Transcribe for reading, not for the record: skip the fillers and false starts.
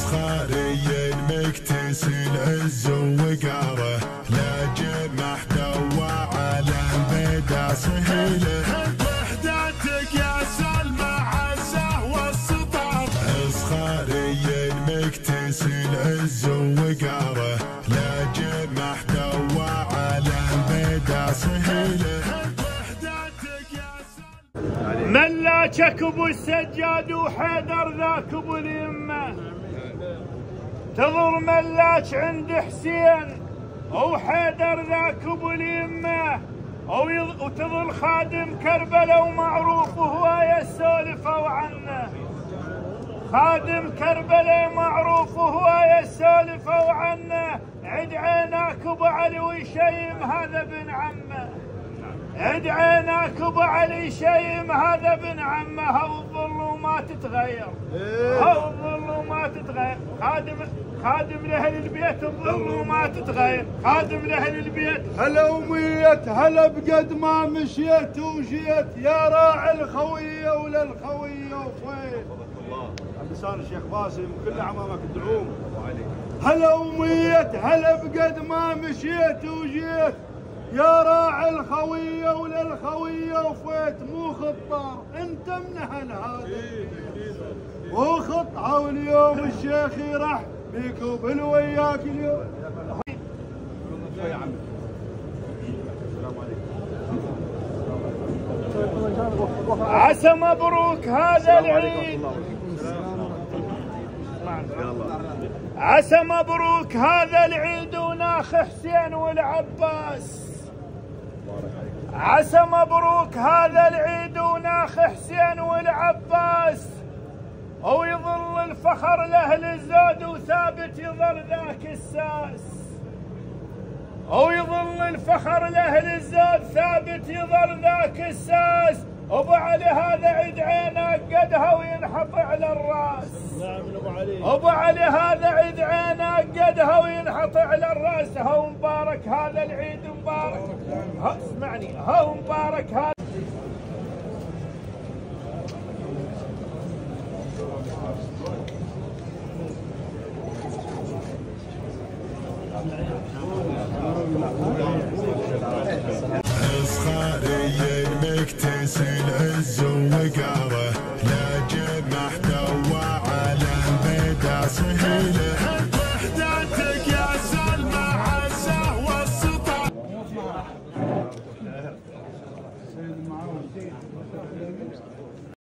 فخاري مكتسل عز ووقاره، لا جمح دوا على البدا سهيله. وحدتك يا سلمى عزه والسطر، فخاري مكتسل عز ووقاره، لا جمح دوا على البدا سهيله. ملاكك ابو السجاد وحيدر ذاك ابو اليمه، تظل ملاك عند حسين وحيدر ذاك ابو اليمه، وتظل خادم كربلاء ومعروف وهو يسولفوا عنه. خادم كربلاء معروف وهو يسولفوا عنه. عد عيناك ابو علي وشيم هذا بن عمه، عد عيناك ابو علي شيم هذا بن عمه. هو الظل وما تتغير، هو الظل وما تتغير. خادم لاهل البيت الظل وما تتغير، خادم لاهل البيت. هلا وميت هلا بقد ما مشيت وجيت، يا راعي الخويه ولا الخويه وفين. لسان الشيخ باسم وكل اعمامك الدعوم. هلا وميت هلا بقد ما مشيت وجيت، يا راعي الخويه ولا الخويه وفيت. مو خطار انت من اهل هذا وخطعه، واليوم الشيخ يرح بيك وبل وياك اليوم. يا عم السلام عليكم. عسى مبروك هذا العيد، عسى مبروك هذا العيد وناخ حسين والعباس. عسى مبروك هذا العيد وناخ حسين والعباس، ويظل الفخر لاهل الزود وثابت يظل ذاك الساس. ويظل الفخر لاهل الزود ثابت يظل ذاك الساس. ابو علي هذا عيد عينك قدها وينحط على الراس. ابو علي هذا عيد عينك قدها وينحط على الراس. هو مبارك هذا العيد مبارك، اسمعني، هو مبارك هذا